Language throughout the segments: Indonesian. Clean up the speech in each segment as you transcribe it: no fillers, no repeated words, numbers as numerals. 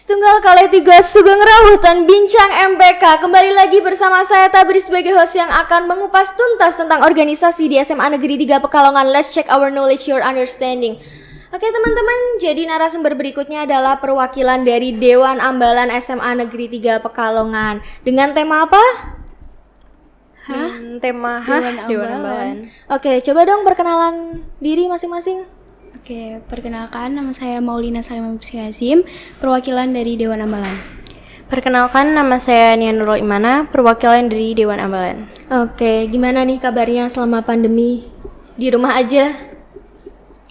Setunggal kali tiga Sugeng Rawutan Bincang MPK. Kembali lagi bersama saya Tabri sebagai host yang akan mengupas tuntas tentang organisasi di SMA Negeri 3 Pekalongan. Let's check our knowledge, your understanding. Oke teman-teman, jadi narasumber berikutnya adalah perwakilan dari Dewan Ambalan SMA Negeri 3 Pekalongan. Dengan tema apa? Tema Dewan Ambalan. Oke, coba dong perkenalan diri masing-masing. Oke, perkenalkan nama saya Maulina Salimah Hazim, perwakilan dari Dewan Ambalan. Perkenalkan, nama saya Nia Nurul Imana, perwakilan dari Dewan Ambalan. Oke, gimana nih kabarnya selama pandemi? Di rumah aja?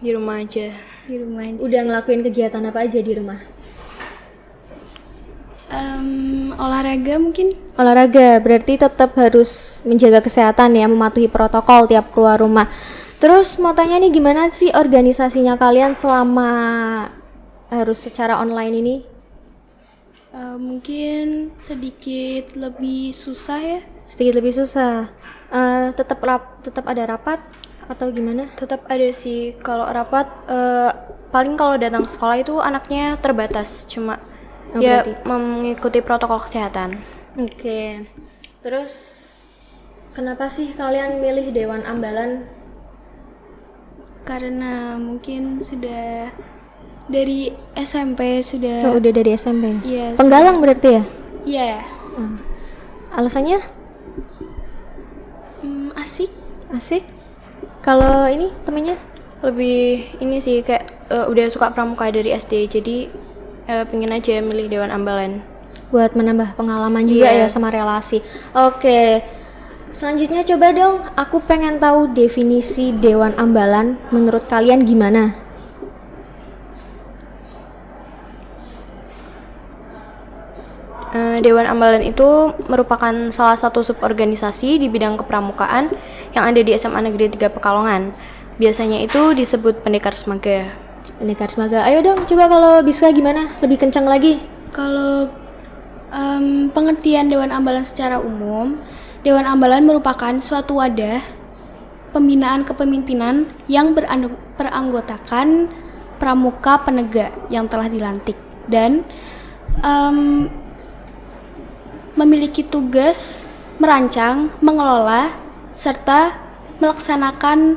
Di rumah aja. Di rumah aja. Udah ngelakuin kegiatan apa aja di rumah? Olahraga mungkin. Olahraga, berarti tetap harus menjaga kesehatan ya, mematuhi protokol tiap keluar rumah. Terus mau tanya nih, gimana sih organisasinya kalian selama harus secara online ini? Mungkin sedikit lebih susah ya. Sedikit lebih susah. Tetap ada rapat atau gimana? Tetap ada sih, kalau rapat paling kalau datang ke sekolah itu anaknya terbatas, cuma Berarti mengikuti protokol kesehatan. Oke. Terus kenapa sih kalian milih Dewan Ambalan? Karena mungkin sudah dari SMP sudah. Oh, udah dari SMP. Iya. Penggalang berarti ya? Iya. Alasannya? Asik. Asik. Kalau ini temennya? Lebih ini sih kayak udah suka pramuka dari SD, jadi pengen aja milih Dewan Ambalan. Buat menambah pengalaman juga ya sama relasi. Oke. Selanjutnya coba dong, aku pengen tahu definisi Dewan Ambalan menurut kalian gimana? Dewan Ambalan itu merupakan salah satu suborganisasi di bidang kepramukaan yang ada di SMA Negeri 3 Pekalongan. Biasanya itu disebut Pendekar Semaga. Pendekar Semaga. Ayo dong, coba kalau bisa gimana? Lebih kencang lagi. Kalau pengertian Dewan Ambalan secara umum, Dewan Ambalan merupakan suatu wadah pembinaan kepemimpinan yang beranggotakan pramuka penegak yang telah dilantik dan memiliki tugas merancang, mengelola, serta melaksanakan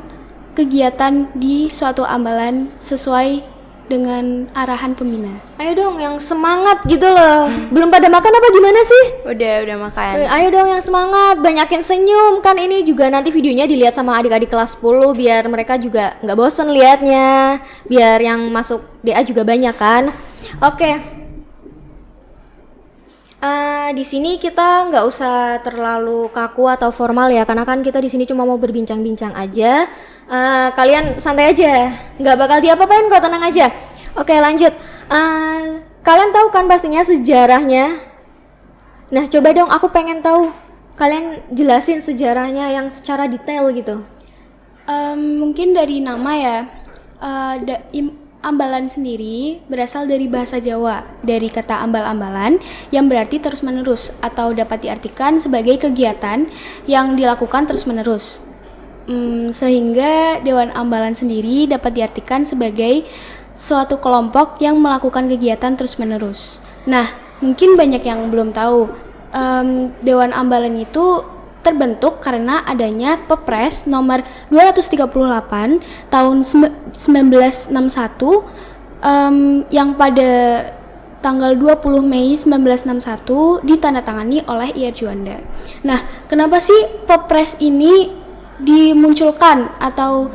kegiatan di suatu ambalan sesuai dengan arahan pembina. Ayo dong yang semangat gitu loh. Belum pada makan apa gimana sih? Udah makan. Ayo dong yang semangat, banyakin senyum. Kan ini juga nanti videonya dilihat sama adik-adik kelas 10 biar mereka juga nggak bosen liatnya. Biar yang masuk DA juga banyak kan. Oke. Di sini kita nggak usah terlalu kaku atau formal ya, karena kan kita di sini cuma mau berbincang-bincang aja. Kalian santai aja, nggak bakal diapa-apain kok, tenang aja. Oke lanjut. Kalian tahu kan pastinya sejarahnya. Nah coba dong, aku pengen tahu. Kalian jelasin sejarahnya yang secara detail gitu. Mungkin dari nama ya. Ambalan sendiri berasal dari bahasa Jawa, dari kata ambal-ambalan yang berarti terus-menerus atau dapat diartikan sebagai kegiatan yang dilakukan terus-menerus. Sehingga Dewan Ambalan sendiri dapat diartikan sebagai suatu kelompok yang melakukan kegiatan terus-menerus. Nah, mungkin banyak yang belum tahu, Dewan Ambalan itu terbentuk karena adanya Pepres nomor 238 tahun 1961 yang pada tanggal 20 Mei 1961 ditandatangani oleh I.R. Juanda. Nah, kenapa sih Pepres ini dimunculkan atau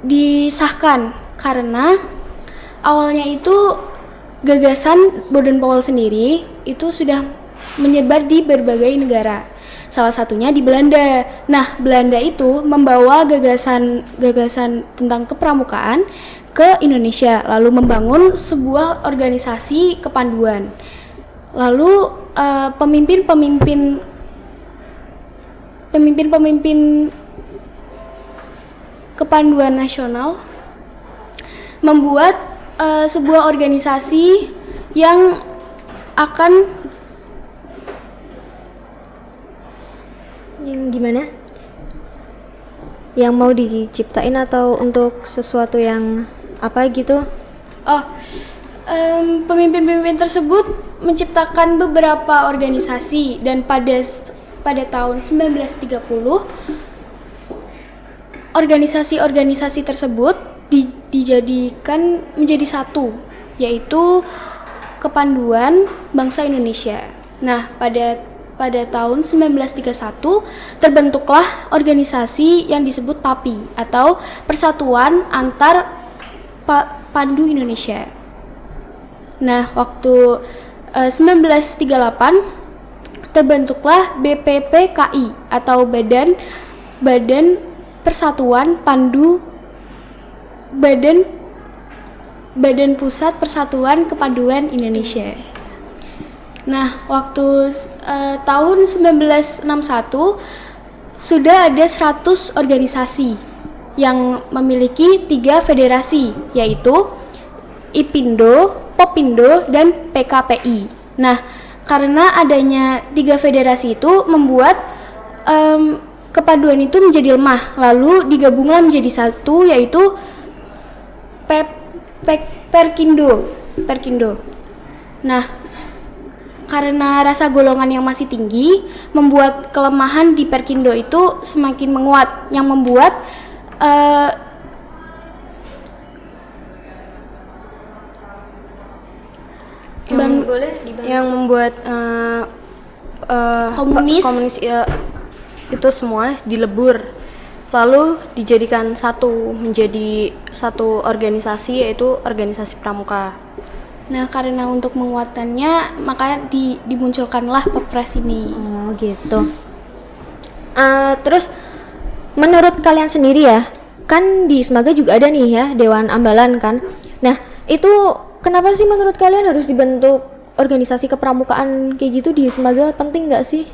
disahkan? Karena awalnya itu gagasan Baden-Powell sendiri itu sudah menyebar di berbagai negara, salah satunya di Belanda. Nah, Belanda itu membawa gagasan tentang kepramukaan ke Indonesia, lalu membangun sebuah organisasi kepanduan. Lalu pemimpin kepanduan nasional membuat sebuah organisasi yang akan Yang gimana? Yang mau diciptain atau untuk sesuatu yang apa gitu? Pemimpin-pemimpin tersebut menciptakan beberapa organisasi dan pada tahun 1930 organisasi-organisasi tersebut dijadikan menjadi satu, yaitu Kepanduan Bangsa Indonesia. Nah, pada tahun 1931 terbentuklah organisasi yang disebut PAPI atau Persatuan Antar Pandu Indonesia. Nah, waktu 1938 terbentuklah BPPKI atau Badan Persatuan Pandu Badan Pusat Persatuan Kepanduan Indonesia. Nah, waktu tahun 1961 sudah ada 100 organisasi yang memiliki 3 federasi, yaitu IPindo, Popindo, dan PKPI. Nah, karena adanya 3 federasi itu membuat kepanduan itu menjadi lemah, lalu digabunglah menjadi satu, yaitu Perkindo. Nah, karena rasa golongan yang masih tinggi membuat kelemahan di Perkindo itu semakin menguat, yang membuat komunis itu semua dilebur, lalu dijadikan menjadi satu organisasi, yaitu organisasi pramuka. Nah, karena untuk menguatannya maka dimunculkanlah Pepres ini. Oh gitu. Terus menurut kalian sendiri ya, kan di Ismaga juga ada nih ya Dewan Ambalan kan. Nah, itu kenapa sih menurut kalian harus dibentuk organisasi kepramukaan kayak gitu di Ismaga? Penting nggak sih?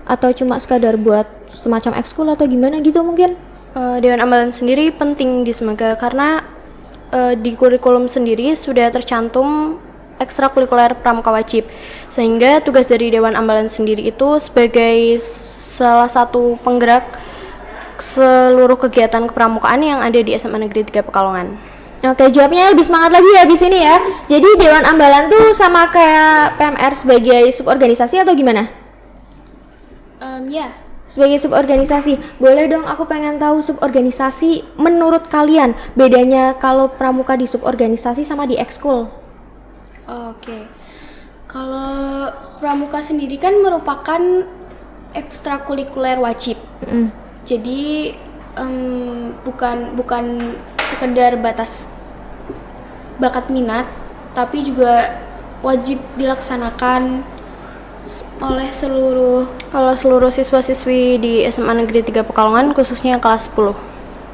Atau cuma sekadar buat semacam ekskul atau gimana gitu mungkin? Dewan Ambalan sendiri penting di Ismaga karena di kurikulum sendiri sudah tercantum ekstrakurikuler pramuka wajib, sehingga tugas dari Dewan Ambalan sendiri itu sebagai salah satu penggerak seluruh kegiatan kepramukaan yang ada di SMA Negeri 3 Pekalongan. Oke, jawabnya lebih semangat lagi ya di sini ya. Jadi Dewan Ambalan tuh sama kayak PMR sebagai suborganisasi atau gimana? Ya. Sebagai suborganisasi. Boleh dong, aku pengen tahu suborganisasi menurut kalian bedanya kalau pramuka di suborganisasi sama di ekskul. Oke. Kalau pramuka sendiri kan merupakan ekstrakurikuler wajib. Jadi bukan sekedar batas bakat minat, tapi juga wajib dilaksanakan oleh seluruh siswa-siswi di SMA Negeri 3 Pekalongan, khususnya kelas 10.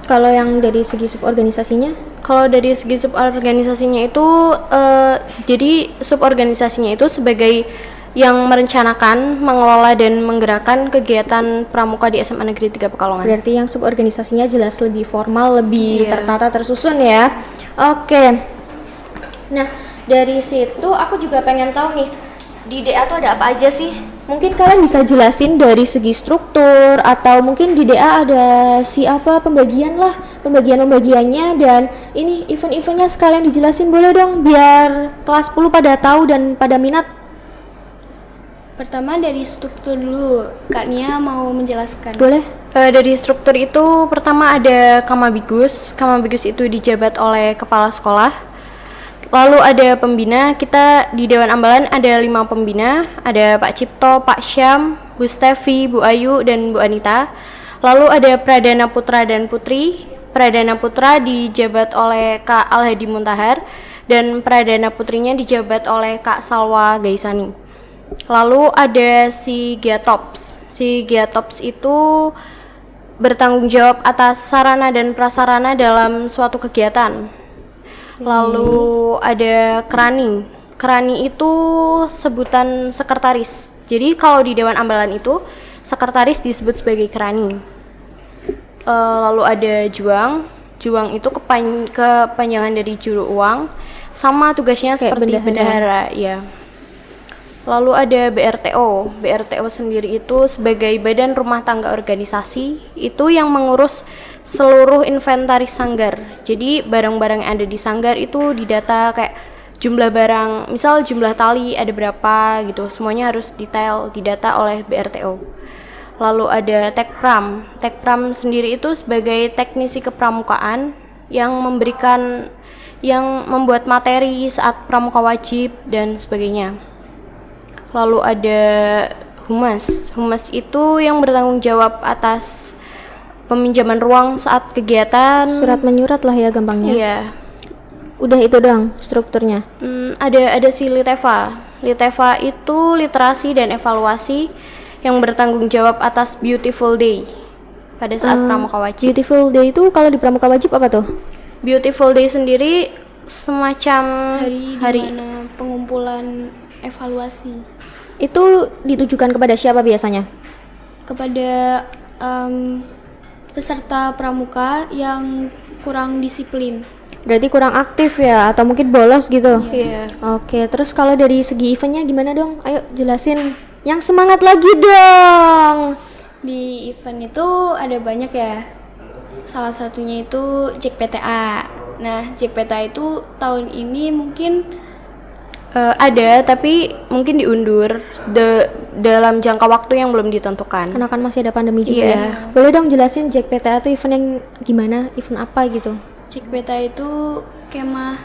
Kalau yang dari segi suborganisasinya? Kalau dari segi suborganisasinya itu jadi suborganisasinya itu sebagai yang merencanakan, mengelola dan menggerakkan kegiatan pramuka di SMA Negeri 3 Pekalongan. Berarti yang suborganisasinya jelas lebih formal, lebih tertata, tersusun ya. Oke. Nah, dari situ aku juga pengen tahu nih, di DA tuh ada apa aja sih? Mungkin kalian bisa jelasin dari segi struktur, atau mungkin di DA ada pembagiannya, dan ini event-eventnya sekalian dijelasin, boleh dong biar kelas 10 pada tahu dan pada minat. Pertama dari struktur dulu, Kak Nia mau menjelaskan. Boleh. Dari struktur itu pertama ada Kamabigus. Kamabigus itu dijabat oleh kepala sekolah. Lalu ada pembina, kita di Dewan Ambalan ada 5 pembina, ada Pak Cipto, Pak Syam, Bu Stevi, Bu Ayu, dan Bu Anita. Lalu ada Pradana Putra dan Putri. Pradana Putra dijabat oleh Kak Alhadi Muntahar, dan Pradana Putrinya dijabat oleh Kak Salwa Gaisani. Lalu ada si Giatops. Si Giatops itu bertanggung jawab atas sarana dan prasarana dalam suatu kegiatan. Lalu ada Kerani. Kerani itu sebutan sekretaris. Jadi kalau di Dewan Ambalan itu sekretaris disebut sebagai Kerani. Lalu ada Juang. Juang itu kepanjangan dari juru uang, sama tugasnya kayak seperti bendahara ya. Lalu ada BRTO. BRTO sendiri itu sebagai badan rumah tangga organisasi, itu yang mengurus seluruh inventaris sanggar. Jadi barang-barang yang ada di sanggar itu didata, kayak jumlah barang, misal jumlah tali ada berapa gitu, semuanya harus detail didata oleh BRTO. Lalu ada Tekpram. Tekpram sendiri itu sebagai teknisi kepramukaan yang membuat materi saat pramuka wajib dan sebagainya. Lalu ada Humas. Humas itu yang bertanggung jawab atas peminjaman ruang saat kegiatan. Surat menyurat lah ya gampangnya. Iya. Udah itu doang strukturnya. Ada si Liteva. Liteva itu literasi dan evaluasi yang bertanggung jawab atas Beautiful Day pada saat pramuka wajib. Beautiful Day itu kalau di pramuka wajib apa tuh? Beautiful Day sendiri semacam Hari di mana pengumpulan evaluasi Itu ditujukan kepada siapa biasanya? kepada peserta pramuka yang kurang disiplin. Berarti kurang aktif ya, atau mungkin bolos gitu? Iya. Oke, terus kalau dari segi eventnya gimana dong? Ayo jelasin. Yang semangat lagi dong! Di event itu ada banyak ya. Salah satunya itu JEC-PTA. Nah, JEC-PTA itu tahun ini mungkin Ada, tapi mungkin diundur dalam jangka waktu yang belum ditentukan. Karena kan masih ada pandemi juga Iya. ya. Boleh dong jelasin JEC-PTA itu event yang gimana? Event apa gitu? JEC-PTA itu kemah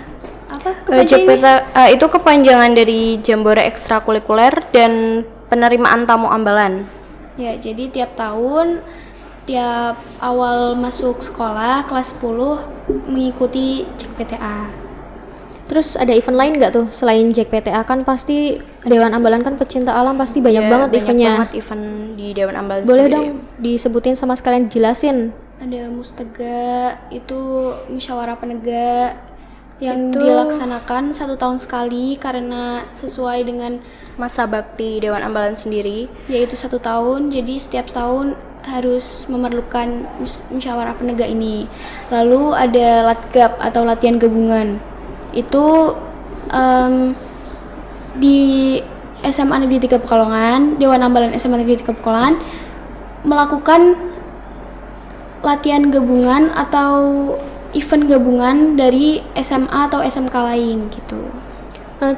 apa? JEC-PTA itu kepanjangan dari Jambore Ekstrakurikuler dan penerimaan tamu ambalan. Ya, jadi tiap tahun, tiap awal masuk sekolah kelas 10 mengikuti JEC-PTA. Terus ada event lain nggak tuh selain JEC-PTA? Kan pasti Dewan Ambalan kan pecinta alam, pasti banyak banget eventnya. Banyak banget event di Dewan Ambalan. Boleh sendiri. dong disebutin sama sekalian jelasin. Ada Mustega, itu musyawarah penegak yang Itu- dilaksanakan 1 tahun sekali karena sesuai dengan Masa bakti Dewan Ambalan sendiri. yaitu 1 tahun, jadi setiap tahun harus memerlukan musyawarah penegak ini. Lalu ada Latgab atau latihan gabungan. Itu di SMA Negeri 3 Pekalongan, Dewan Ambalan SMA Negeri 3 Pekalongan melakukan latihan gabungan atau event gabungan dari SMA atau SMK lain gitu.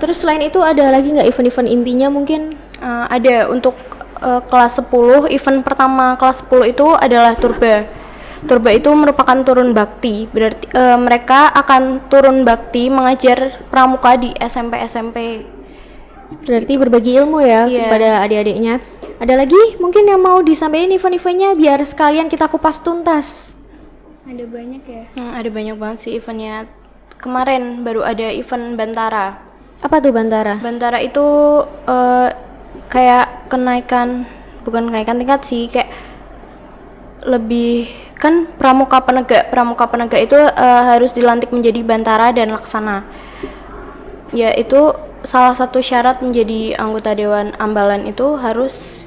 Terus selain itu ada lagi nggak event-event intinya mungkin? Ada untuk kelas 10, event pertama kelas 10 itu adalah Turba. Turba itu merupakan turun bakti, berarti mereka akan turun bakti mengajar pramuka di SMP-SMP. Berarti berbagi ilmu ya Iya. kepada adik-adiknya. Ada lagi mungkin yang mau disampaikan event-eventnya biar sekalian kita kupas tuntas. Ada banyak ya. Ada banyak banget sih eventnya. Kemarin baru ada event Bantara. Apa tuh Bantara? Bantara itu kayak bukan kenaikan tingkat sih, kayak lebih kan pramuka penegak itu harus dilantik menjadi bantara dan laksana. Ya, itu salah satu syarat menjadi anggota Dewan Ambalan itu harus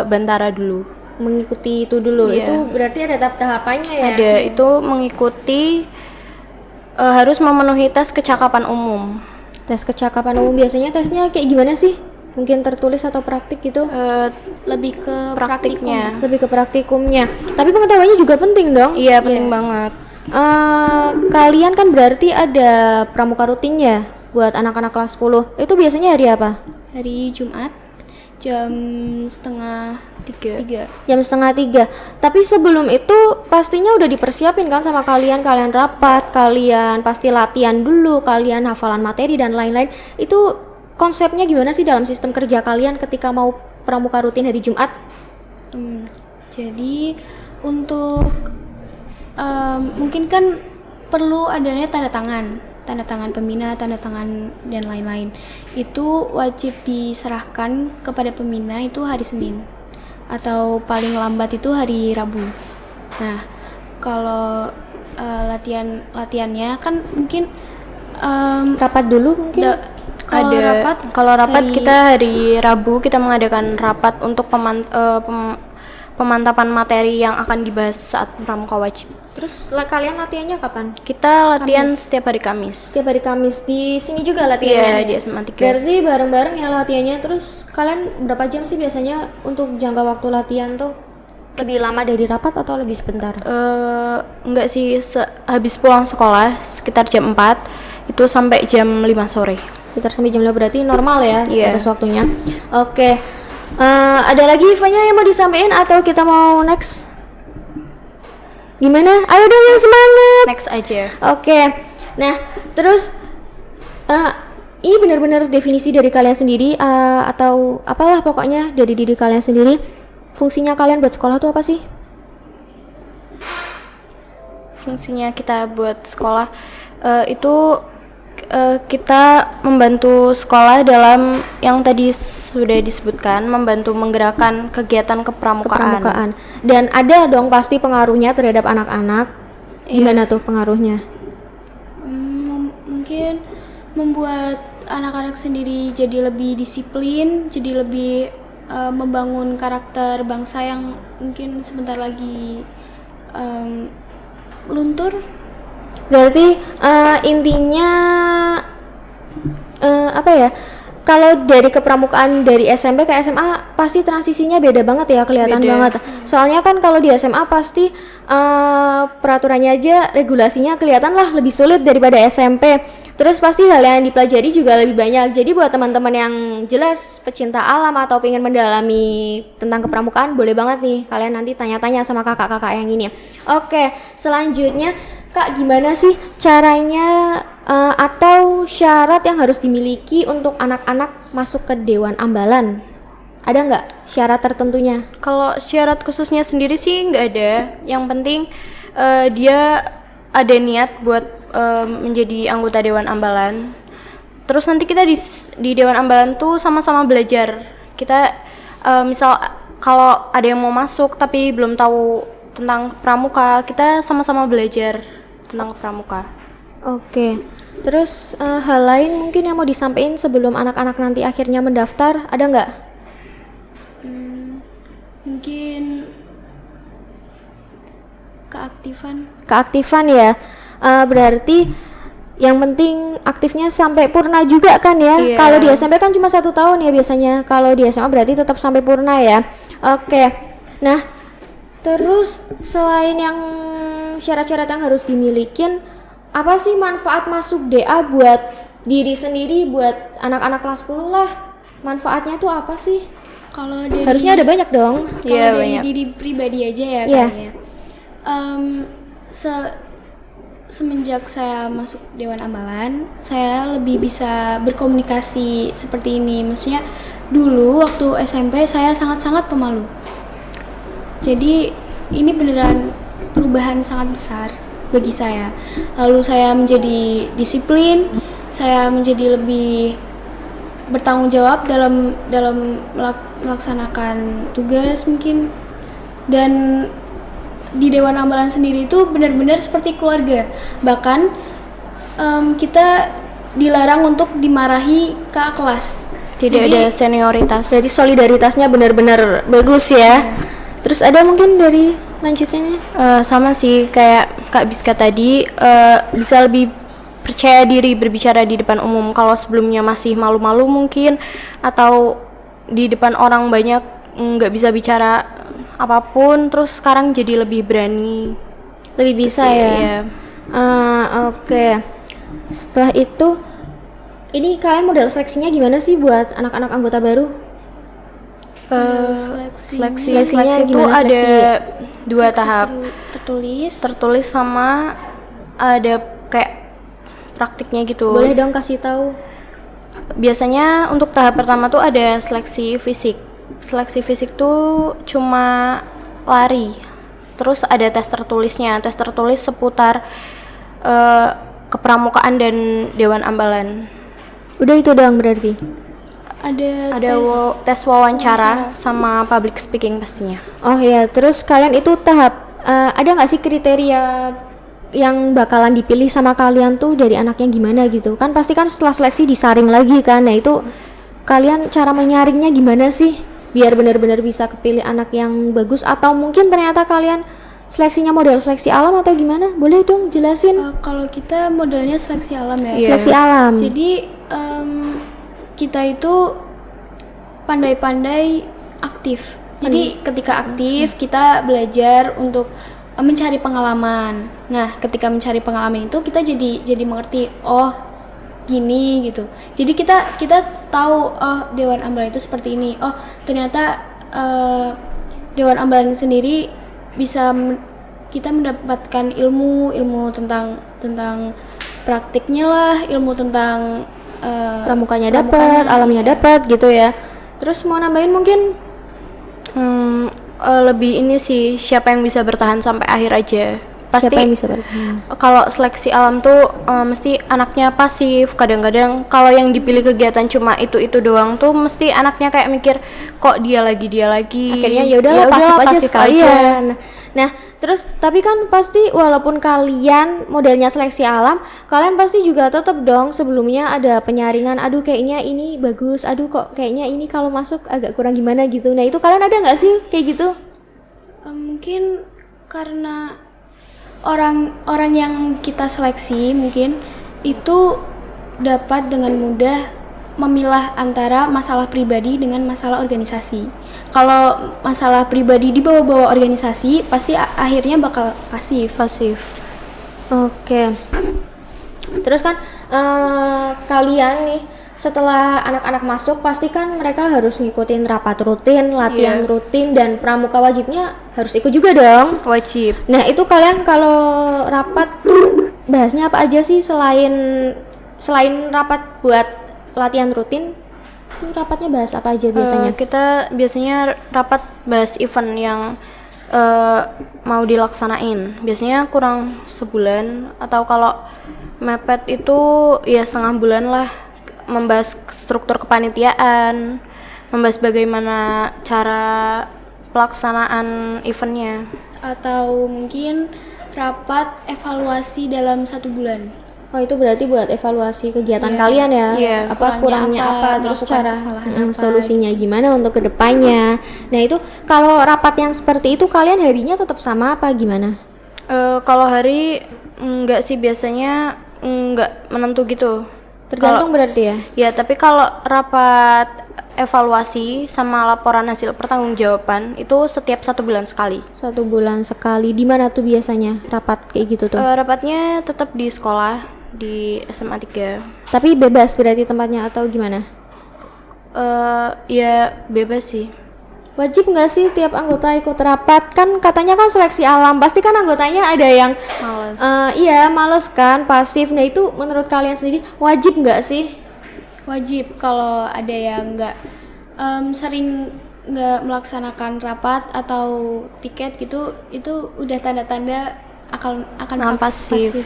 bantara dulu. Mengikuti itu dulu. Iya. Itu berarti ada tahap-tahapannya ya? Ada, itu mengikuti harus memenuhi tes kecakapan umum. Tes kecakapan umum biasanya tesnya kayak gimana sih? Mungkin tertulis atau praktik gitu? Lebih ke Praktiknya. Lebih ke praktikumnya. Tapi pengetahuannya juga penting dong. Iya, penting banget. Kalian kan berarti ada pramuka rutinnya buat anak-anak kelas 10. Itu biasanya hari apa? hari Jumat jam setengah 3. Jam setengah 3. Tapi sebelum itu pastinya udah dipersiapin kan sama kalian. Kalian rapat, kalian pasti latihan dulu, kalian hafalan materi dan lain-lain. Itu konsepnya gimana sih dalam sistem kerja kalian ketika mau pramuka rutin hari Jumat? Jadi untuk mungkin kan perlu adanya tanda tangan pembina, tanda tangan dan lain-lain. Itu wajib diserahkan kepada pembina itu hari Senin atau paling lambat itu hari Rabu. Nah, kalau latihannya kan mungkin Rapat dulu mungkin? kalau rapat hari- kita hari Rabu kita mengadakan rapat untuk pemantapan materi yang akan dibahas saat pramuka wajib. Terus kalian latihannya kapan? Kita latihan setiap hari Kamis. Setiap hari Kamis. Di sini juga latihannya? Iya, di SMA 3. Berarti bareng-bareng ya latihannya. Terus kalian berapa jam sih biasanya untuk jangka waktu latihan tuh? Lebih lama dari rapat atau lebih sebentar? Enggak sih, habis pulang sekolah sekitar jam 4 itu sampai jam 5 sore. Sekitar sampai jam 5 berarti normal ya Iya. batas waktunya. Oke. Ada lagi Ivanya yang mau disampaikan atau kita mau next? Gimana? Ayo dong yang semangat. Next aja. Oke. Nah, terus ini benar-benar definisi dari kalian sendiri atau apalah pokoknya dari diri kalian sendiri. Fungsinya kalian buat sekolah tuh apa sih? Fungsinya kita buat sekolah itu kita membantu sekolah dalam yang tadi sudah disebutkan, membantu menggerakkan kegiatan kepramukaan. Kepramukaan. Dan ada dong pasti pengaruhnya terhadap anak-anak. Gimana tuh pengaruhnya? Mungkin membuat anak-anak sendiri jadi lebih disiplin, jadi lebih membangun karakter bangsa yang mungkin sebentar lagi luntur. Berarti intinya apa ya? Kalau dari kepramukaan dari SMP ke SMA pasti transisinya beda banget ya, kelihatan Beda. banget. Soalnya kan kalau di SMA pasti peraturannya aja, regulasinya kelihatan lah lebih sulit daripada SMP. Terus pasti hal yang dipelajari juga lebih banyak. Jadi buat teman-teman yang jelas pecinta alam atau pengen mendalami tentang kepramukaan, boleh banget nih kalian nanti tanya-tanya sama kakak-kakak yang ini. Oke, selanjutnya Kak, gimana sih caranya atau syarat yang harus dimiliki untuk anak-anak masuk ke Dewan Ambalan? Ada nggak syarat tertentunya? Kalau syarat khususnya sendiri sih nggak ada. Yang penting dia ada niat buat menjadi anggota Dewan Ambalan. Terus nanti kita di Dewan Ambalan tuh sama-sama belajar. Kita misal kalau ada yang mau masuk tapi belum tahu tentang pramuka, kita sama-sama belajar tentang pramuka. Oke. Terus hal lain mungkin yang mau disampaikan sebelum anak-anak nanti akhirnya mendaftar, ada nggak? Mungkin Keaktifan ya. Berarti yang penting aktifnya sampai purna juga kan ya. Iya. Kalau di SMP kan cuma 1 tahun ya biasanya. Kalau di SMA berarti tetap sampai purna ya. Oke. Nah, terus selain yang syarat-syarat yang harus dimilikin, apa sih manfaat masuk DA buat diri sendiri, buat anak-anak kelas 10 lah? Manfaatnya tuh apa sih? kalau dari Harusnya ada banyak dong. kalau Iya, dari banyak. diri pribadi aja ya Iya. kayaknya. Semenjak saya masuk Dewan Ambalan, saya lebih bisa berkomunikasi seperti ini. Maksudnya dulu waktu SMP saya sangat-sangat pemalu. Jadi ini beneran perubahan sangat besar bagi saya. Lalu saya menjadi disiplin, saya menjadi lebih bertanggung jawab dalam melaksanakan tugas mungkin. Dan di Dewan Ambalan sendiri itu benar-benar seperti keluarga. Bahkan kita dilarang untuk dimarahi kakak kelas. Tidak Jadi, ada senioritas. Jadi solidaritasnya benar-benar bagus ya. Terus ada mungkin dari lanjutannya? Sama sih kayak Kak Biska tadi, bisa lebih percaya diri berbicara di depan umum. Kalau sebelumnya masih malu-malu mungkin, atau di depan orang banyak nggak bisa bicara apapun, terus sekarang jadi lebih berani. Lebih bisa Iya. ya. Oke. Setelah itu, ini kalian model seleksinya gimana sih buat anak-anak anggota baru? Seleksinya Seleksinya itu gimana ada seleksi? 2 tahap, tertulis. sama ada kayak praktiknya gitu. Boleh dong kasih tahu. Biasanya untuk tahap pertama tuh ada seleksi fisik. Seleksi fisik tuh cuma lari. Terus ada tes tertulisnya. Tes tertulis seputar kepramukaan dan Dewan Ambalan. Udah itu doang berarti. Ada Tes wawancara sama public speaking pastinya. Oh ya, terus kalian itu tahap ada nggak sih kriteria yang bakalan dipilih sama kalian tuh dari anaknya gimana gitu? Kan pasti kan setelah seleksi disaring lagi kan. Nah, itu kalian cara menyaringnya gimana sih? Biar benar-benar bisa kepilih anak yang bagus, atau mungkin ternyata kalian seleksinya model seleksi alam atau gimana? Boleh dong jelasin. kalau kita modelnya seleksi alam ya. Iya. Seleksi alam. Jadi kita itu pandai-pandai aktif. Jadi ketika aktif kita belajar untuk mencari pengalaman. Nah, ketika mencari pengalaman itu kita jadi mengerti, oh gini gitu. Jadi kita tahu oh Dewan Ambalan itu seperti ini. Oh ternyata Dewan Ambalan sendiri bisa kita mendapatkan ilmu tentang praktiknya lah, ilmu tentang Pramukanya dapat, alamnya dapat gitu ya. Terus mau nambahin mungkin Lebih ini sih, siapa yang bisa bertahan sampai akhir aja. Pasti siapa yang bisa kalau seleksi alam tuh mesti anaknya pasif. Kadang-kadang kalau yang dipilih kegiatan cuma itu doang tuh mesti anaknya kayak mikir kok dia lagi akhirnya ya udahlah pasif aja sekalian. Nah, terus tapi kan pasti walaupun kalian modelnya seleksi alam, kalian pasti juga tetap dong sebelumnya ada penyaringan, aduh kayaknya ini bagus, aduh kok kayaknya ini kalau masuk agak kurang gimana gitu. Nah, itu kalian ada nggak sih kayak gitu? Mungkin karena orang-orang yang kita seleksi mungkin itu dapat dengan mudah memilah antara masalah pribadi dengan masalah organisasi. Kalau masalah pribadi dibawa-bawa organisasi, pasti akhirnya bakal pasif. Oke. Terus kan kalian nih setelah anak-anak masuk pasti kan mereka harus ngikutin rapat rutin, latihan rutin, dan pramuka wajibnya harus ikut juga dong. Wajib. Nah itu kalian kalau rapat tuh bahasnya apa aja sih selain rapat buat latihan rutin? Tuh rapatnya bahas apa aja biasanya? Kita biasanya rapat bahas event yang mau dilaksanain. Biasanya kurang sebulan, atau kalau mepet itu ya setengah bulan lah. Membahas struktur kepanitiaan, membahas bagaimana cara pelaksanaan eventnya. Atau mungkin rapat evaluasi dalam 1 bulan. Oh itu berarti buat evaluasi kegiatan kalian ya? Iya, apa kurangnya apa, terus melakukan cara kesalahan apa. solusinya gimana untuk kedepannya. Nah itu kalau rapat yang seperti itu kalian harinya tetap sama apa gimana? Kalau hari enggak sih, biasanya enggak menentu gitu. Tergantung berarti ya? Ya, tapi kalau rapat evaluasi sama laporan hasil pertanggungjawaban itu setiap 1 bulan sekali. 1 bulan sekali. Di mana tuh biasanya rapat kayak gitu tuh? Rapatnya tetap di sekolah, di SMA 3. Tapi bebas berarti tempatnya atau gimana? Ya bebas sih. Wajib nggak sih tiap anggota ikut rapat? Kan katanya kan seleksi alam, pasti kan anggotanya ada yang Males. iya males kan, pasif. Nah itu menurut kalian sendiri wajib nggak sih? Wajib. Kalau ada yang sering nggak melaksanakan rapat atau piket gitu, itu udah tanda-tanda akan pasif.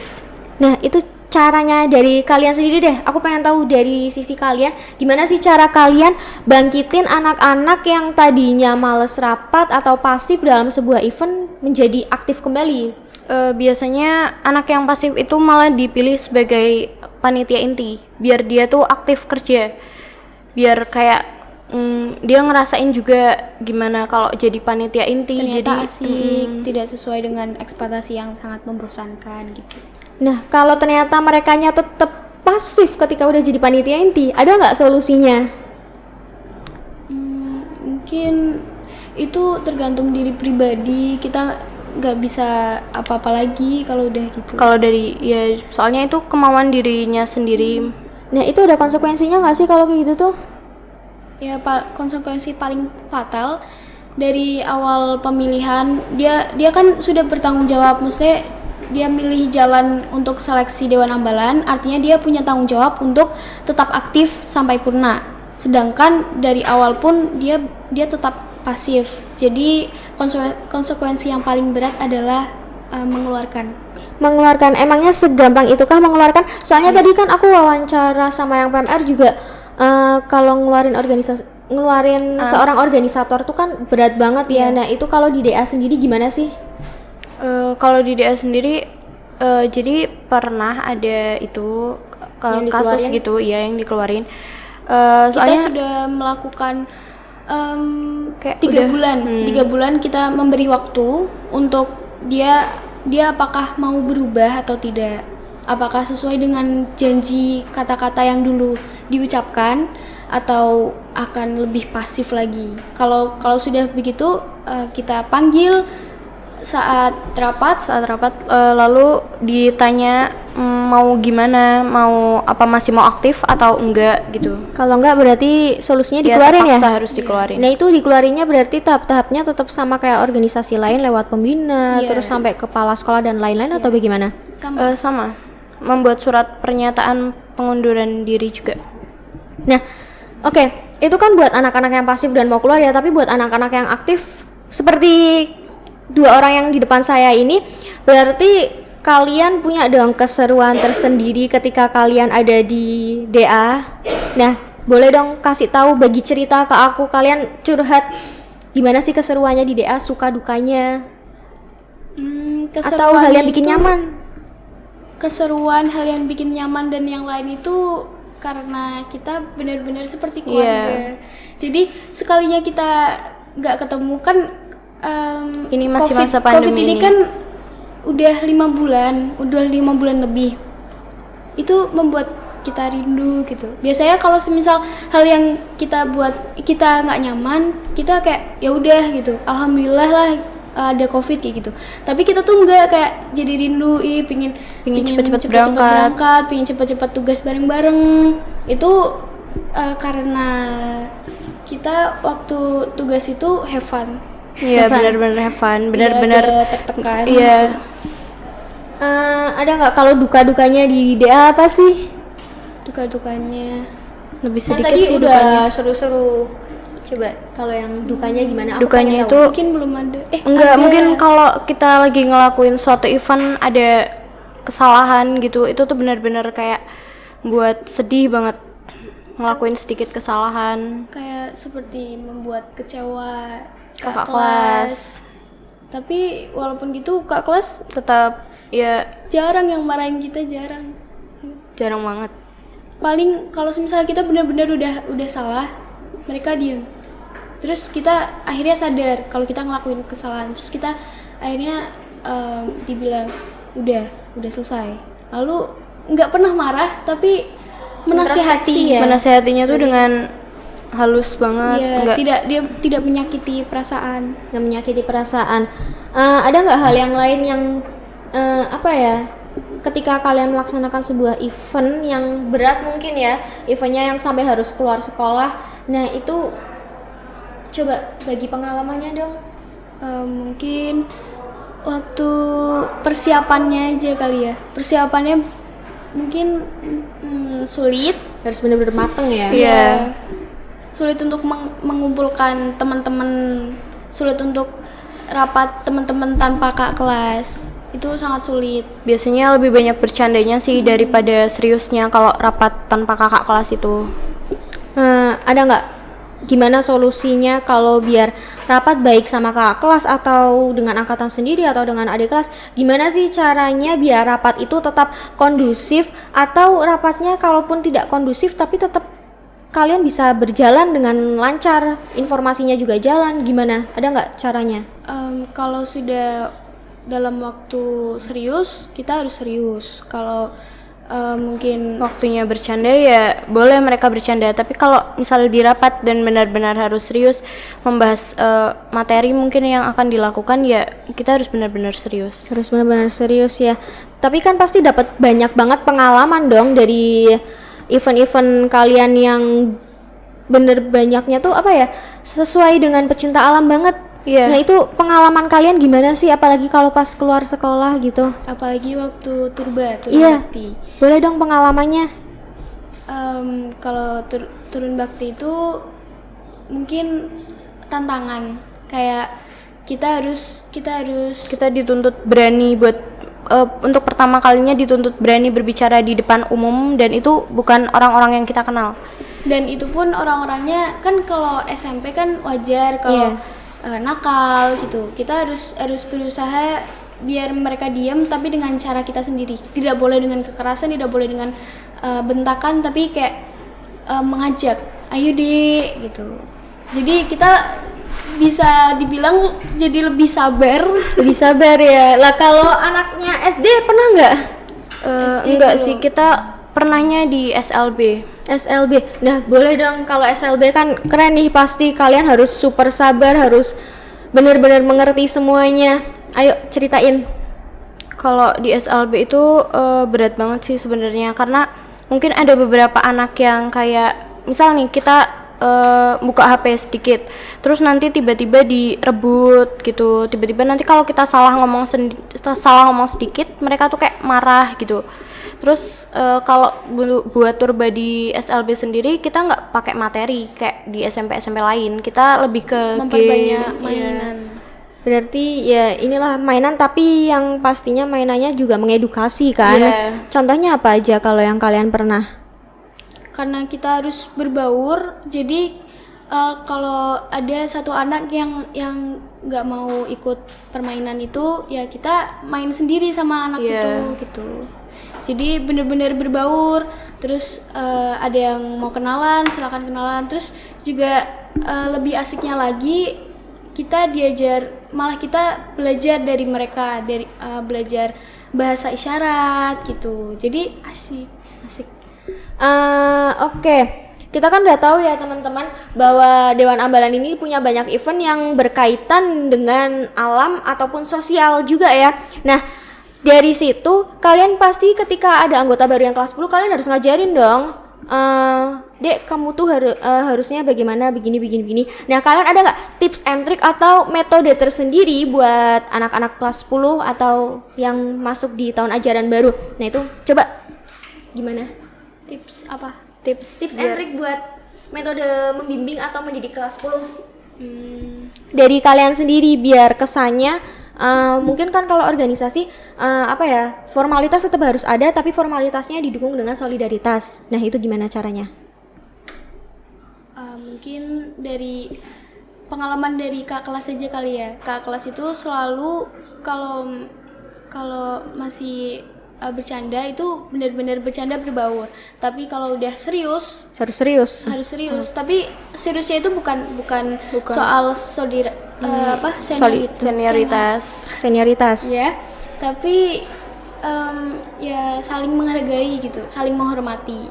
Nah itu caranya dari kalian sendiri deh. Aku pengen tahu dari sisi kalian, gimana sih cara kalian bangkitin anak-anak yang tadinya males rapat atau pasif dalam sebuah event menjadi aktif kembali? Biasanya anak yang pasif itu malah dipilih sebagai panitia inti, biar dia tuh aktif kerja, biar kayak dia ngerasain juga gimana kalau jadi panitia inti. ternyata Jadi asik, tidak sesuai dengan ekspektasi yang sangat membosankan gitu. Nah kalau ternyata merekanya tetap pasif ketika udah jadi panitia inti, ada nggak solusinya? Mungkin itu tergantung diri pribadi, kita nggak bisa apa-apa lagi kalau udah gitu. kalau dari ya soalnya itu kemauan dirinya sendiri. Nah itu ada konsekuensinya nggak sih kalau kayak gitu tuh? Ya konsekuensi paling fatal dari awal pemilihan, dia kan sudah bertanggung jawab, maksudnya dia milih jalan untuk seleksi Dewan Ambalan, artinya dia punya tanggung jawab untuk tetap aktif sampai purna. Sedangkan dari awal pun dia tetap pasif. Jadi konsekuensi yang paling berat adalah mengeluarkan. Emangnya segampang itukah mengeluarkan? Soalnya tadi kan aku wawancara sama yang PMR juga, kalau ngeluarin seorang organisator tuh kan berat banget ya. Nah itu kalau di DA sendiri gimana sih? Kalau di DA sendiri jadi pernah ada itu kasus gitu ya yang dikeluarin. Kita Soalnya sudah melakukan kayak 3 bulan kita memberi waktu untuk dia apakah mau berubah atau tidak, apakah sesuai dengan janji kata-kata yang dulu diucapkan atau akan lebih pasif lagi. Kalau sudah begitu kita panggil saat rapat. Lalu ditanya mau gimana, mau apa, masih mau aktif atau enggak gitu. Kalau enggak berarti solusinya Ya, dikeluarin ya? terpaksa harus dikeluarin. Nah itu dikeluarinnya berarti tahap-tahapnya tetap sama kayak organisasi lain lewat pembina, Iya. terus sampai kepala sekolah dan lain-lain atau bagaimana? Sama. Sama, membuat surat pernyataan pengunduran diri juga. Nah, oke, itu kan buat anak-anak yang pasif dan mau keluar ya, tapi buat anak-anak yang aktif seperti dua orang yang di depan saya ini, berarti kalian punya dong keseruan tersendiri ketika kalian ada di DA. Nah, boleh dong kasih tahu, bagi cerita ke aku, kalian curhat gimana sih keseruannya di DA, suka dukanya, atau hal yang bikin nyaman? Keseruan, hal yang bikin nyaman dan yang lain itu karena kita benar-benar seperti keluarga. Jadi sekalinya kita nggak ketemu kan, Ini masih COVID, masa pandemi COVID ini kan udah 5 bulan lebih. Itu membuat kita rindu gitu. Biasanya kalau semisal hal yang kita buat kita nggak nyaman, kita kayak ya udah gitu. Alhamdulillah lah ada COVID kayak gitu. Tapi kita tuh nggak kayak jadi rindu, pingin cepet-cepet berangkat, pingin cepet-cepet tugas bareng-bareng. Itu karena kita waktu tugas itu have fun. Iya, benar-benar have fun, Tidak benar-benar ada tertekan. iya. Ada nggak kalau duka-dukanya di DA apa sih? Duka-dukanya. Lebih Kan sedikit tadi sih udah dukanya. seru-seru. Coba kalau yang dukanya gimana? Aku Dukanya pengen itu tahu. Mungkin belum ada. enggak, ada. mungkin kalau kita lagi ngelakuin suatu event ada kesalahan gitu, itu tuh benar-benar kayak buat sedih banget, ngelakuin sedikit kesalahan. Kayak seperti membuat kecewa Kakak kelas Tapi walaupun gitu kak kelas tetap ya jarang yang marahin kita, jarang banget. Paling kalau misalnya kita benar-benar udah salah, mereka diem. Terus kita akhirnya sadar kalau kita ngelakuin kesalahan. Terus kita akhirnya dibilang udah selesai. Lalu nggak pernah marah tapi Introspeksi menasihati. ya? Menasehatinya tuh dengan halus banget, Iya, enggak dia tidak menyakiti perasaan. Nggak menyakiti perasaan. Ada nggak hal yang lain yang apa ya? Ketika kalian melaksanakan sebuah event yang berat mungkin ya, eventnya yang sampai harus keluar sekolah. Nah itu coba bagi pengalamannya dong. Mungkin waktu persiapannya aja kali ya. Persiapannya mungkin sulit. Harus benar-benar mateng ya. Iya. Sulit untuk mengumpulkan teman-teman, sulit untuk rapat teman-teman tanpa kak kelas. Itu sangat sulit. Biasanya lebih banyak bercandanya sih daripada seriusnya kalau rapat tanpa kakak kelas itu. Ada nggak gimana solusinya kalau biar rapat baik sama kakak kelas atau dengan angkatan sendiri atau dengan adik kelas, gimana sih caranya biar rapat itu tetap kondusif, atau rapatnya kalaupun tidak kondusif tapi tetap kalian bisa berjalan dengan lancar, informasinya juga jalan, gimana? Ada nggak caranya? Kalau sudah dalam waktu serius, kita harus serius. Kalau mungkin Waktunya bercanda ya boleh mereka bercanda, tapi kalau misalnya di rapat dan benar-benar harus serius membahas materi mungkin yang akan dilakukan, ya kita harus benar-benar serius. Harus benar-benar serius ya. Tapi kan pasti dapat banyak banget pengalaman dong dari event-event kalian yang bener banyaknya tuh apa ya, sesuai dengan pecinta alam banget. Iya. Nah itu pengalaman kalian gimana sih, apalagi kalau pas keluar sekolah gitu? apalagi waktu turun Iya. bakti. Boleh dong pengalamannya? Kalau turun bakti itu mungkin tantangan, kayak kita harus Kita dituntut berani buat untuk pertama kalinya dituntut berani berbicara di depan umum, dan itu bukan orang-orang yang kita kenal. dan itu pun orang-orangnya kan kalau SMP kan wajar kalau nakal gitu. Kita harus berusaha biar mereka diam, tapi dengan cara kita sendiri. Tidak boleh dengan kekerasan, tidak boleh dengan bentakan, tapi kayak mengajak, ayo deh gitu. Jadi kita bisa dibilang jadi lebih sabar. Lebih sabar ya. Lah kalau anaknya SD pernah nggak? Enggak sih, kita pernahnya di SLB. SLB. Nah, boleh dong, kalau SLB kan keren nih, pasti kalian harus super sabar, harus benar-benar mengerti semuanya. Ayo ceritain. Kalau di SLB itu berat banget sih sebenarnya, karena mungkin ada beberapa anak yang kayak misal nih kita buka HP sedikit, terus nanti tiba-tiba direbut gitu. Tiba-tiba nanti kalau kita salah ngomong sedikit, mereka tuh kayak marah gitu. Terus kalau buat turba di SLB sendiri kita nggak pakai materi kayak di SMP lain, kita lebih ke Memperbanyak game, mainan. Berarti ya inilah mainan, tapi yang pastinya mainannya juga mengedukasi kan. Iya. Contohnya apa aja kalau yang kalian pernah? Karena kita harus berbaur, jadi kalau ada satu anak yang nggak mau ikut permainan itu, ya kita main sendiri sama anak Iya. itu gitu. Jadi benar-benar berbaur. Terus ada yang mau kenalan, silakan kenalan. Terus juga lebih asiknya lagi kita malah kita belajar dari mereka, dari belajar bahasa isyarat gitu. Jadi asik. Oke. Kita kan udah tahu ya teman-teman bahwa Dewan Ambalan ini punya banyak event yang berkaitan dengan alam ataupun sosial juga ya. Nah, dari situ kalian pasti ketika ada anggota baru yang kelas 10 kalian harus ngajarin dong. Dek, kamu tuh harusnya bagaimana begini. Nah, kalian ada nggak tips and trick atau metode tersendiri buat anak-anak kelas 10 atau yang masuk di tahun ajaran baru? Nah, itu coba gimana? Tips apa? Tips and trick buat metode membimbing atau mendidik kelas 10 dari kalian sendiri biar kesannya mungkin kan kalau organisasi formalitas tetap harus ada tapi formalitasnya didukung dengan solidaritas. Nah, itu gimana caranya? Mungkin dari pengalaman dari kak kelas aja kali ya. Kak kelas itu selalu kalau masih bercanda itu benar-benar bercanda berbaur. Tapi kalau udah serius Harus serius. Tapi seriusnya itu bukan soal Senioritas. ya, tapi ya saling menghargai gitu, saling menghormati.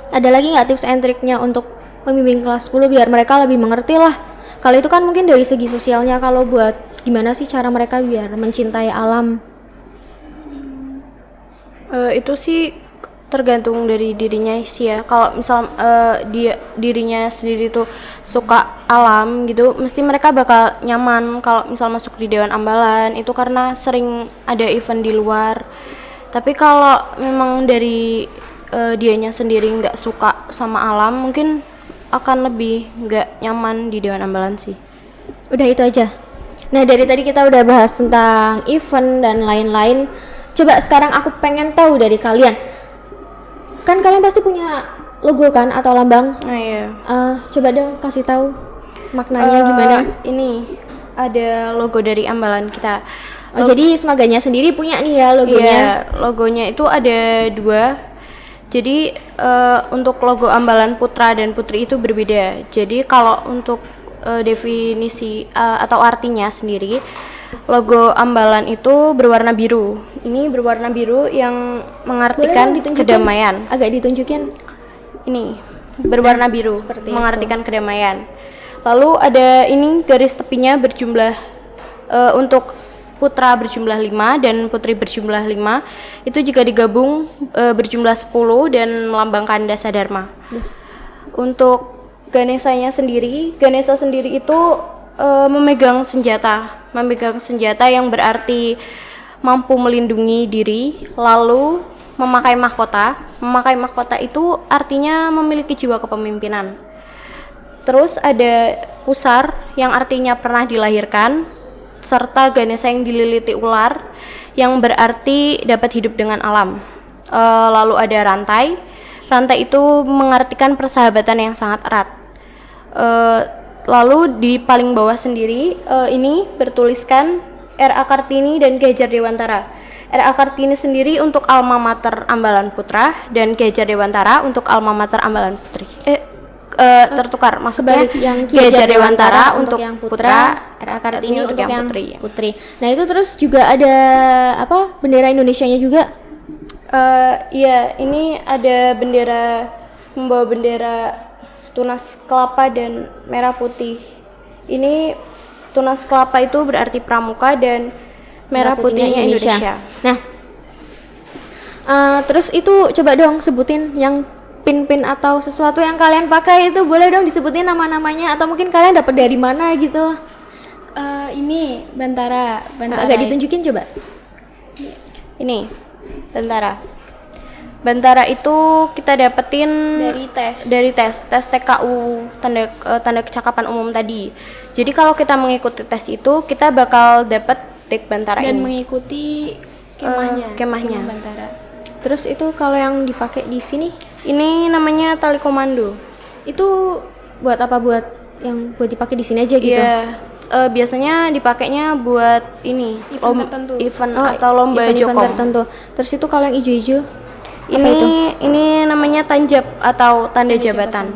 Ada lagi nggak tips and triknya untuk membimbing kelas 10 biar mereka lebih mengerti lah? Kalau itu kan mungkin dari segi sosialnya, kalau buat gimana sih cara mereka biar mencintai alam? Itu sih tergantung dari dirinya sih ya. Kalau misal dirinya sendiri tuh suka alam gitu, mesti mereka bakal nyaman kalau misal masuk di Dewan Ambalan itu karena sering ada event di luar. Tapi kalau memang dari dianya sendiri nggak suka sama alam, mungkin akan lebih nggak nyaman di Dewan Ambalan sih. Udah itu aja. Nah, dari tadi kita udah bahas tentang event dan lain-lain. Coba sekarang aku pengen tahu dari kalian. Kan kalian pasti punya logo kan atau lambang? Nah ya. Coba dong kasih tahu maknanya gimana? Ini ada logo dari Ambalan kita. Jadi semaganya sendiri punya nih ya logonya. Iya, logonya itu ada 2. Jadi untuk logo Ambalan Putra dan Putri itu berbeda. Jadi kalau untuk definisi atau artinya sendiri, logo Ambalan itu berwarna biru. Ini berwarna biru yang mengartikan kedamaian. Agak ditunjukin. Ini berwarna biru, seperti mengartikan kedamaian. Lalu ada ini garis tepinya berjumlah untuk putra berjumlah 5 dan putri berjumlah 5. Itu jika digabung berjumlah 10 dan melambangkan dasa dharma. Untuk Ganesha sendiri itu memegang senjata yang berarti mampu melindungi diri, lalu memakai mahkota. Memakai mahkota itu artinya memiliki jiwa kepemimpinan. Terus ada pusar yang artinya pernah dilahirkan, serta Ganesha yang dililiti ular yang berarti dapat hidup dengan alam. Lalu ada rantai. Rantai itu mengartikan persahabatan yang sangat erat. Lalu di paling bawah sendiri ini bertuliskan R.A. Kartini dan Ki Hajar Dewantara. R.A. Kartini sendiri untuk alma mater Ambalan Putra dan Ki Hajar Dewantara untuk alma mater Ambalan Putri. Tertukar, maksudnya yang Ki Hajar Dewantara untuk yang putra, R.A. Kartini untuk yang putri. Nah, itu terus juga ada bendera Indonesianya juga. Iya, ini ada membawa bendera tunas kelapa dan merah putih. Ini tunas kelapa itu berarti pramuka dan merah putihnya Indonesia. Nah, terus itu coba dong sebutin yang pin-pin atau sesuatu yang kalian pakai itu, boleh dong disebutin nama-namanya atau mungkin kalian dapat dari mana gitu. Ini Bantara. Agak ditunjukin coba. Ini Bantara itu kita dapetin dari tes TKU, tanda kecakapan umum tadi. Jadi kalau kita mengikuti tes itu kita bakal dapat tag Bantara dan ini. mengikuti kemah Bantara. Terus itu kalau yang dipakai di sini Ini namanya tali komando. itu buat apa? Buat yang buat dipakai di sini aja gitu. Iya. Biasanya dipakainya buat ini Event tertentu. event atau lomba event jokom. tertentu. Terus itu kalau yang ijo-ijo Ini namanya tanjab atau tanda jabatan.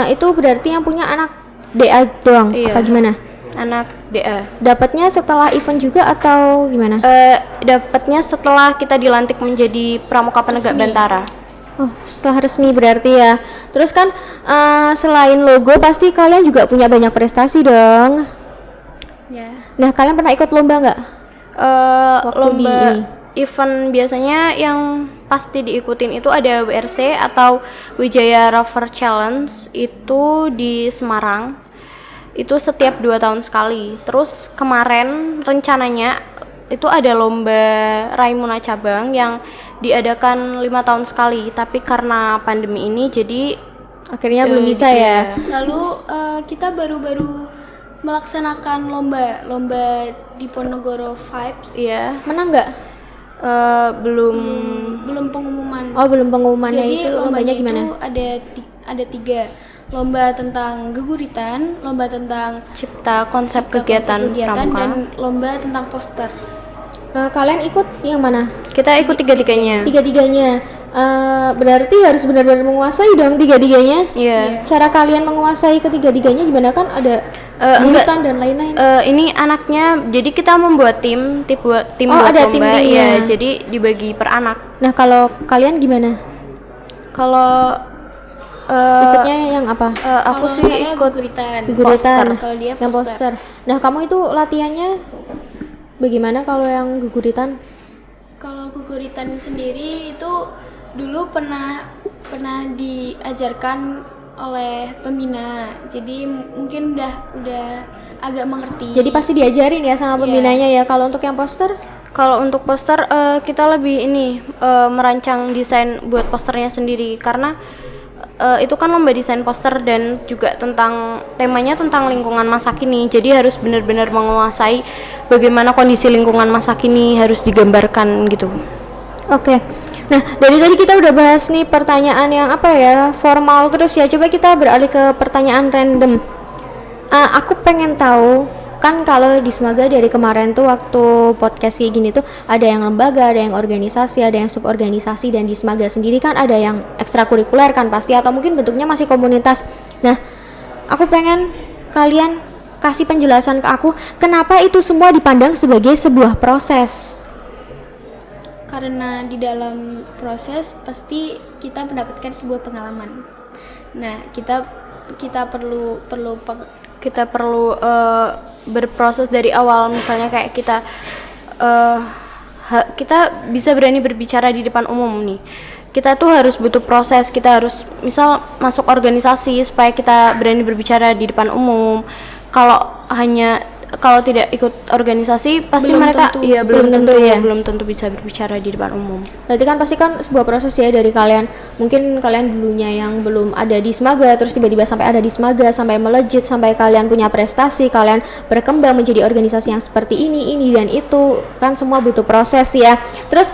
itu berarti yang punya anak DA doang Iya. apa gimana? Anak DA. Dapatnya setelah event juga atau gimana? Dapatnya setelah kita dilantik menjadi pramuka penegak Bantara. Oh, setelah resmi berarti ya. Terus kan selain logo pasti kalian juga punya banyak prestasi dong. Ya. Nah, kalian pernah ikut lomba nggak? Waktu di Lomba ini. event biasanya yang pasti diikutin itu ada WRC atau Wijaya Rover Challenge, itu di Semarang. Itu setiap 2 tahun sekali. Terus kemarin rencananya itu ada lomba Raimuna cabang yang diadakan 5 tahun sekali, tapi karena pandemi ini jadi Akhirnya belum bisa ya. Lalu kita baru-baru melaksanakan lomba di Ponorogo Vibes. iya Menang nggak? Belum pengumuman. Oh, belum pengumumannya. Jadi Itu lombanya gimana? itu ada 3 lomba tentang geguritan, lomba tentang cipta konsep kegiatan pramuka. dan lomba tentang poster. Kalian ikut yang mana? Kita ikut tiga-tiganya. Tiga-tiganya. Berarti harus benar-benar menguasai dong tiga-tiganya. Iya. Cara kalian menguasai ketiga-tiganya gimana, kan ada Enggak. dan lain-lain. Ini anaknya, jadi kita membuat tim buat ada lomba. tim-timnya. Iya, jadi dibagi per anak. Nah, kalau kalian gimana? Kalau Ikutnya yang apa? aku Kalau sih saya ikut guguritan. Guguritan. Kalau dia Yang poster. Nah, kamu itu latihannya bagaimana kalau yang guguritan? Kalau guguritan sendiri itu dulu pernah diajarkan oleh pembina. Jadi mungkin udah agak mengerti. Jadi pasti diajarin ya sama pembinanya ya. Kalau untuk yang poster? Kalau untuk poster kita lebih merancang desain buat posternya sendiri, karena itu kan lomba desain poster dan juga temanya tentang lingkungan masa kini. Jadi harus benar-benar menguasai bagaimana kondisi lingkungan masa kini harus digambarkan gitu. Oke. Nah, dari tadi kita udah bahas nih pertanyaan yang formal terus ya. Coba kita beralih ke pertanyaan random. Aku pengen tahu, kan kalau di Smaga dari kemarin tuh waktu podcast kayak gini tuh ada yang lembaga, ada yang organisasi, ada yang suborganisasi, dan di Smaga sendiri kan ada yang ekstrakurikuler kan pasti, atau mungkin bentuknya masih komunitas. Nah, aku pengen kalian kasih penjelasan ke aku kenapa itu semua dipandang sebagai sebuah proses. Karena di dalam proses pasti kita mendapatkan sebuah pengalaman. Nah, kita perlu berproses dari awal. Misalnya kayak kita bisa berani berbicara di depan umum nih. Kita tuh harus butuh proses. Kita harus misal masuk organisasi supaya kita berani berbicara di depan umum. Kalau tidak ikut organisasi pasti belum tentu bisa berbicara di depan umum. Berarti kan pasti kan sebuah proses ya dari kalian. Mungkin kalian dulunya yang belum ada di Smaga, terus tiba-tiba sampai ada di Smaga, sampai melejit, sampai kalian punya prestasi, kalian berkembang menjadi organisasi yang seperti ini dan itu. Kan semua butuh proses ya. Terus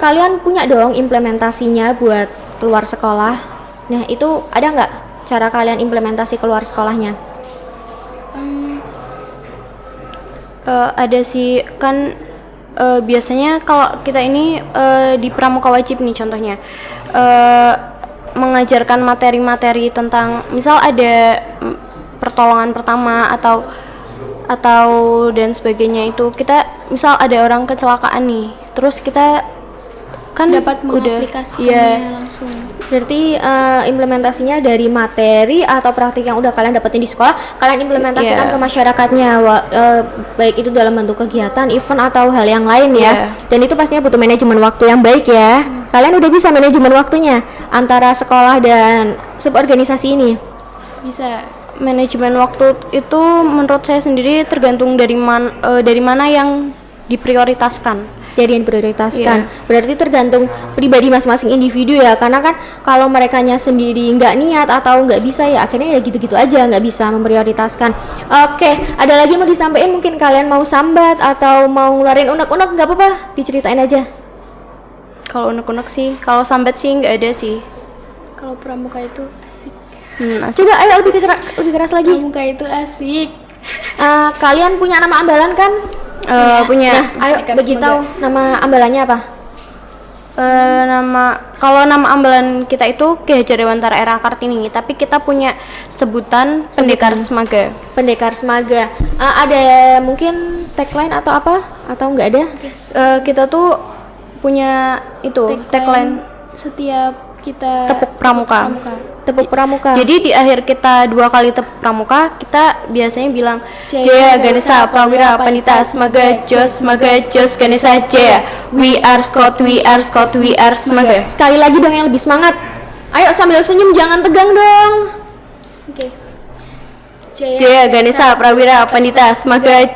kalian punya dong implementasinya buat keluar sekolah. Nah, itu ada nggak cara kalian implementasi keluar sekolahnya? Ada sih kan, biasanya kalau kita ini di pramuka wajib nih contohnya, mengajarkan materi-materi tentang misal ada pertolongan pertama atau dan sebagainya. Itu kita misal ada orang kecelakaan nih, terus kita kan dapat udah mengaplikasikannya langsung. Berarti implementasinya dari materi atau praktik yang udah kalian dapetin di sekolah, kalian implementasikan Iya. ke masyarakatnya, baik itu dalam bentuk kegiatan, event atau hal yang lain ya. Iya. Dan itu pastinya butuh manajemen waktu yang baik ya. Kalian udah bisa manajemen waktunya antara sekolah dan suborganisasi ini. Bisa. Manajemen waktu itu menurut saya sendiri tergantung dari mana yang diprioritaskan. Jadi yang diprioritaskan. Iya. Berarti tergantung pribadi masing-masing individu ya. Karena kan kalau merekanya sendiri nggak niat atau nggak bisa ya akhirnya ya gitu-gitu aja, nggak bisa memprioritaskan. Oke, ada lagi mau disampaikan? Mungkin kalian mau sambat atau mau ngeluarin unek-unek, nggak apa-apa, diceritain aja. Kalau unek-unek sih, kalau sambat sih nggak ada sih. Kalau pramuka itu asik. Asik. Coba ayo lebih keras lagi. Pramuka itu asik. Kalian punya nama ambalan kan? Punya. Nah, ayo Pendekar beritahu nama ambalannya apa? Kalau nama ambalan kita itu Ki Hajar Dewantara Era Kartini, tapi kita punya sebutan Pendekar Semaga. Pendekar Semaga. Ada mungkin tagline atau apa? Atau nggak ada? Kita tuh punya itu tagline Setiap kita Tepuk Pramuka. Tepuk Pramuka. Jadi di akhir kita 2 kali tepuk pramuka, kita biasanya bilang Jaya Jaya Ganesha Prawira Pandita Semaga Jos Ganesha Jaya. We are Scott, we are Scott, we are Semaga. Sekali lagi dong yang lebih semangat. Ayo sambil senyum, jangan tegang dong. Oke. Jaya Ganesha Prawira Pandita Semaga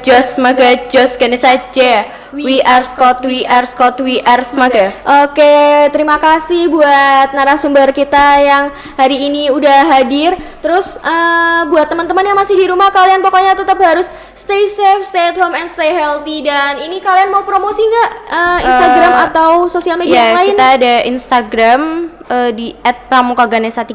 Jos Ganesha Jaya. We are Scott, we are Scott, we are Semaga. Oke, terima kasih buat narasumber kita yang hari ini udah hadir. Terus buat teman-teman yang masih di rumah, kalian pokoknya tetap harus stay safe, stay at home, and stay healthy. Dan ini kalian mau promosi nggak Instagram atau sosial media yang lain? Kita ada Instagram di @pramukaganesa3,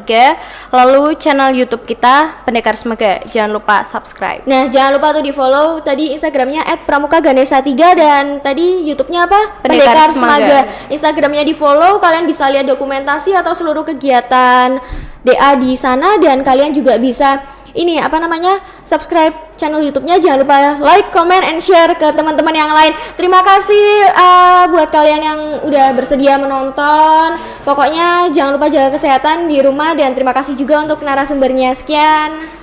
lalu channel YouTube kita Pendekar Semaga. Jangan lupa subscribe. Nah, jangan lupa tuh di follow tadi Instagramnya @pramukaganesa3 dan tadi YouTube-nya apa? Pendekar Semaga. Instagramnya di follow, kalian bisa lihat dokumentasi atau seluruh kegiatan DA di sana dan kalian juga bisa ini apa namanya subscribe channel YouTube-nya. Jangan lupa like, comment, and share ke teman-teman yang lain. Terima kasih buat kalian yang udah bersedia menonton. Pokoknya jangan lupa jaga kesehatan di rumah dan terima kasih juga untuk narasumbernya. Sekian.